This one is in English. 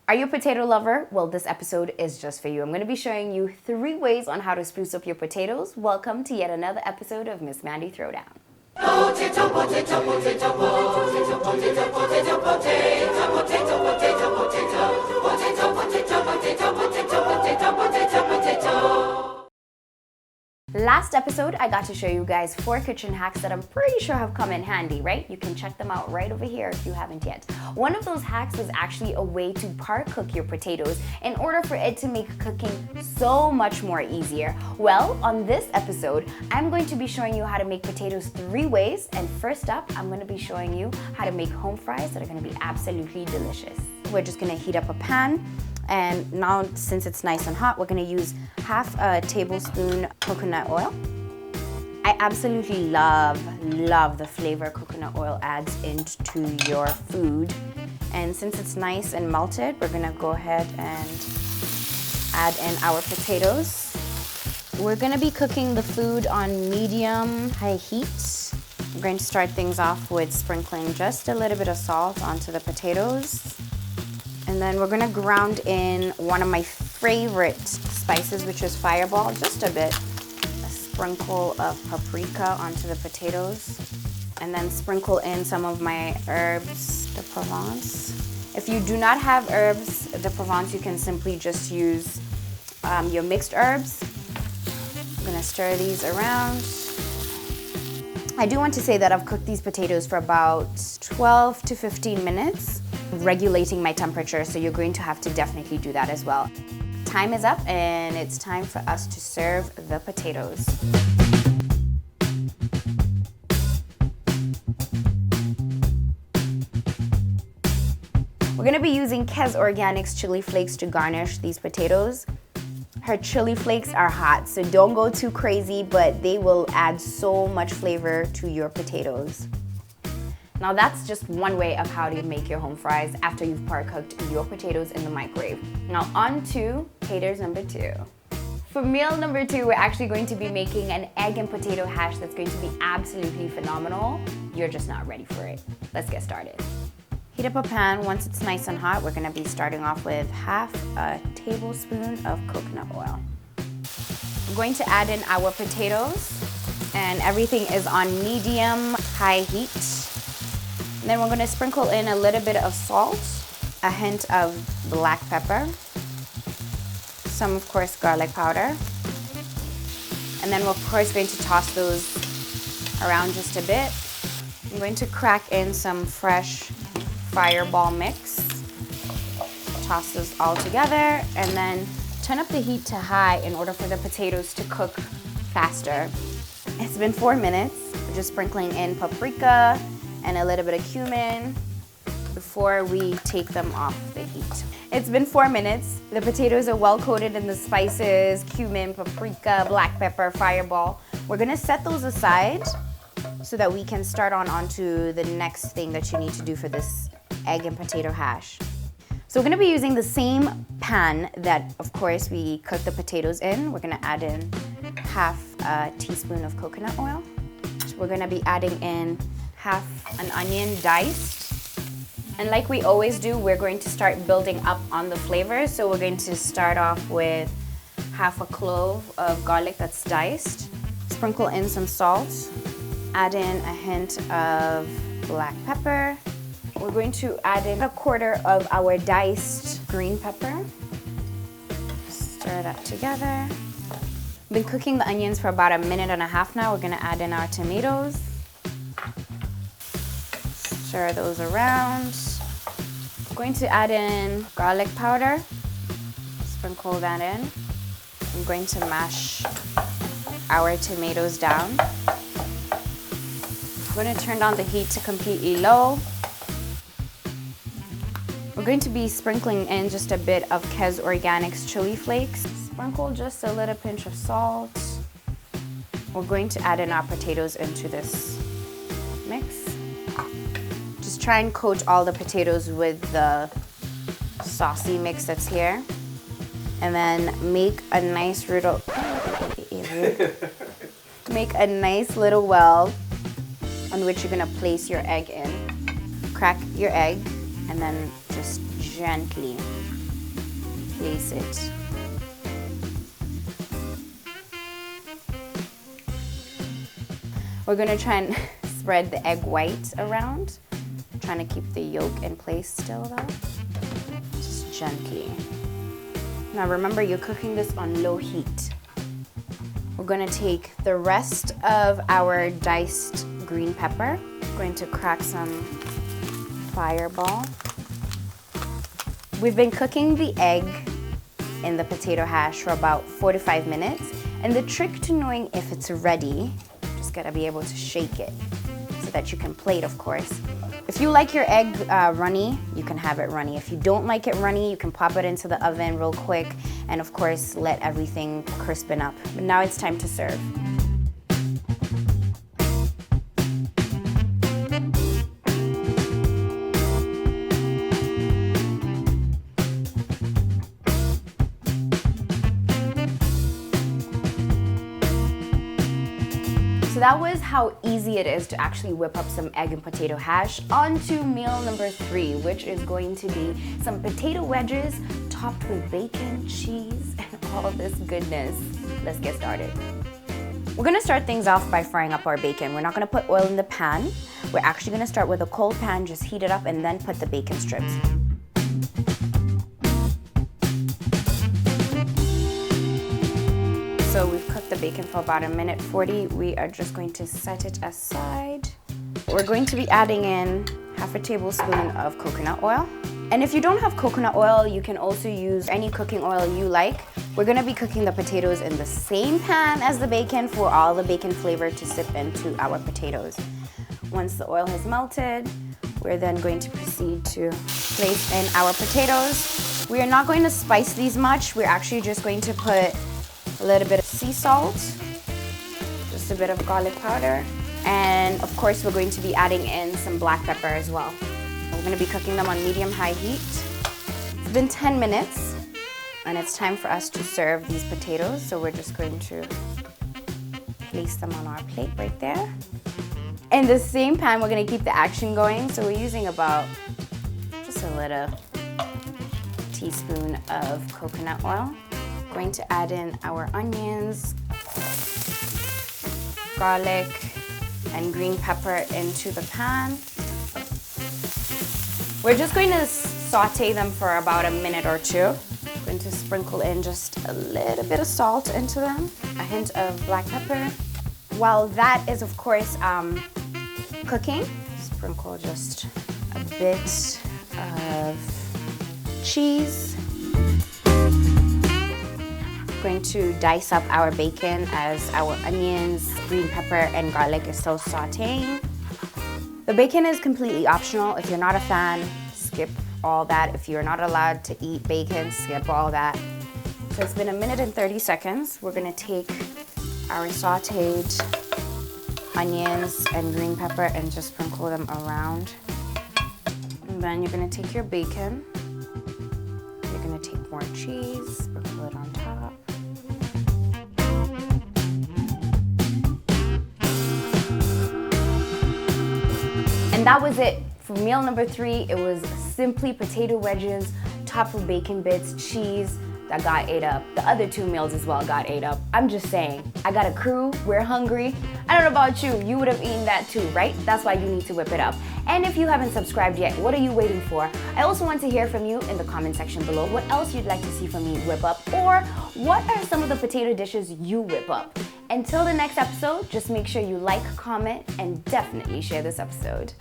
Are you a potato lover? Well, this episode is just for you. I'm going to be showing you 3 ways on how to spruce up your potatoes. Welcome to yet another episode of Miss Mandi Throwdown. Potato, potato, potato, potato, potato, potato, potato, potato, potato, potato, potato, potato, potato, potato, potato, potato. Last episode, I got to show you guys 4 kitchen hacks that I'm pretty sure have come in handy, right? You can check them out right over here if you haven't yet. One of those hacks was actually a way to par cook your potatoes in order for it to make cooking so much more easier. Well, on this episode, I'm going to be showing you how to make potatoes 3 ways. And first up, I'm going to be showing you how to make home fries that are going to be absolutely delicious. We're just going to heat up a pan. And now, since it's nice and hot, we're gonna use half a tablespoon coconut oil. I absolutely love the flavor coconut oil adds into your food. And since it's nice and melted, we're gonna go ahead and add in our potatoes. We're gonna be cooking the food on medium-high heat. We're going to start things off with sprinkling just a little bit of salt onto the potatoes. And then we're gonna ground in one of my favorite spices, which is Fireball, just a bit. A sprinkle of paprika onto the potatoes. And then sprinkle in some of my herbs de Provence. If you do not have herbs de Provence, you can simply just use your mixed herbs. I'm gonna stir these around. I do want to say that I've cooked these potatoes for about 12 to 15 minutes. Regulating my temperature, so you're going to have to definitely do that as well. Time is up and it's time for us to serve the potatoes. We're gonna be using Kes Organics chili flakes to garnish these potatoes. Her chili flakes are hot, so don't go too crazy, but they will add so much flavor to your potatoes. Now that's just one way of how to make your home fries after you've par-cooked your potatoes in the microwave. Now on to taters number 2. For meal number 2, we're actually going to be making an egg and potato hash that's going to be absolutely phenomenal. You're just not ready for it. Let's get started. Heat up a pan. Once it's nice and hot, we're gonna be starting off with half a tablespoon of coconut oil. We're going to add in our potatoes, and everything is on medium-high heat. And then we're going to sprinkle in a little bit of salt, a hint of black pepper, some, of course, garlic powder. And then we're, of course, going to toss those around just a bit. I'm going to crack in some fresh Fireball mix. Toss those all together and then turn up the heat to high in order for the potatoes to cook faster. It's been 4 minutes. We're just sprinkling in paprika and a little bit of cumin before we take them off the heat. It's been 4 minutes. The potatoes are well coated in the spices, cumin, paprika, black pepper, Fireball. We're gonna set those aside so that we can start onto the next thing that you need to do for this egg and potato hash. So we're gonna be using the same pan that, of course, we cooked the potatoes in. We're gonna add in half a teaspoon of coconut oil. We're gonna be adding in half an onion diced. And like we always do, we're going to start building up on the flavor. So we're going to start off with half a clove of garlic that's diced. Sprinkle in some salt. Add in a hint of black pepper. We're going to add in a quarter of our diced green pepper. Stir that together. Been cooking the onions for about 1.5 minutes now. We're gonna add in our tomatoes. Stir those around. I'm going to add in garlic powder. Sprinkle that in. I'm going to mash our tomatoes down. I'm going to turn down the heat to completely low. We're going to be sprinkling in just a bit of Kes Organics chili flakes. Sprinkle just a little pinch of salt. We're going to add in our potatoes into this mix. Just try and coat all the potatoes with the saucy mix that's here. And then make a nice little well on which you're gonna place your egg in. Crack your egg and then just gently place it. We're gonna try and spread the egg white around. Trying to keep the yolk in place still though. Just gently. Now remember, you're cooking this on low heat. We're gonna take the rest of our diced green pepper. Going to crack some Fireball. We've been cooking the egg in the potato hash for about 4 to 5 minutes. And the trick to knowing if it's ready, just gotta be able to shake it so that you can plate, of course. If you like your egg runny, you can have it runny. If you don't like it runny, you can pop it into the oven real quick and of course let everything crispen up. But now it's time to serve. So that was how easy it is to actually whip up some egg and potato hash. On to meal number 3, which is going to be some potato wedges topped with bacon, cheese, and all this goodness. Let's get started. We're gonna start things off by frying up our bacon. We're not gonna put oil in the pan. We're actually gonna start with a cold pan, just heat it up, and then put the bacon strips. So we've cooked the bacon for about 1:40. We are just going to set it aside. We're going to be adding in half a tablespoon of coconut oil. And if you don't have coconut oil, you can also use any cooking oil you like. We're gonna be cooking the potatoes in the same pan as the bacon for all the bacon flavor to sip into our potatoes. Once the oil has melted, we're then going to proceed to place in our potatoes. We are not going to spice these much. We're actually just going to put a little bit of sea salt, just a bit of garlic powder, and of course we're going to be adding in some black pepper as well. We're going to be cooking them on medium-high heat. It's been 10 minutes and it's time for us to serve these potatoes, so we're just going to place them on our plate right there. In the same pan, we're going to keep the action going, so we're using about just a little teaspoon of coconut oil. Going to add in our onions, garlic, and green pepper into the pan. We're just going to saute them for about a minute or two. I'm going to sprinkle in just a little bit of salt into them, a hint of black pepper. While that is, of course, cooking, sprinkle just a bit of cheese. Going to dice up our bacon as our onions, green pepper, and garlic is still sauteing. The bacon is completely optional. If you're not a fan, skip all that. If you're not allowed to eat bacon, skip all that. So it's been 1:30 seconds. We're gonna take our sauteed onions and green pepper and just sprinkle them around. And then you're gonna take your bacon. You're gonna take more cheese, sprinkle it on top. And that was it for meal number 3. It was simply potato wedges, topped with bacon bits, cheese, that got ate up. The other 2 meals as well got ate up. I'm just saying, I got a crew, we're hungry. I don't know about you, you would have eaten that too, right? That's why you need to whip it up. And if you haven't subscribed yet, what are you waiting for? I also want to hear from you in the comment section below what else you'd like to see from me whip up, or what are some of the potato dishes you whip up? Until the next episode, just make sure you like, comment, and definitely share this episode.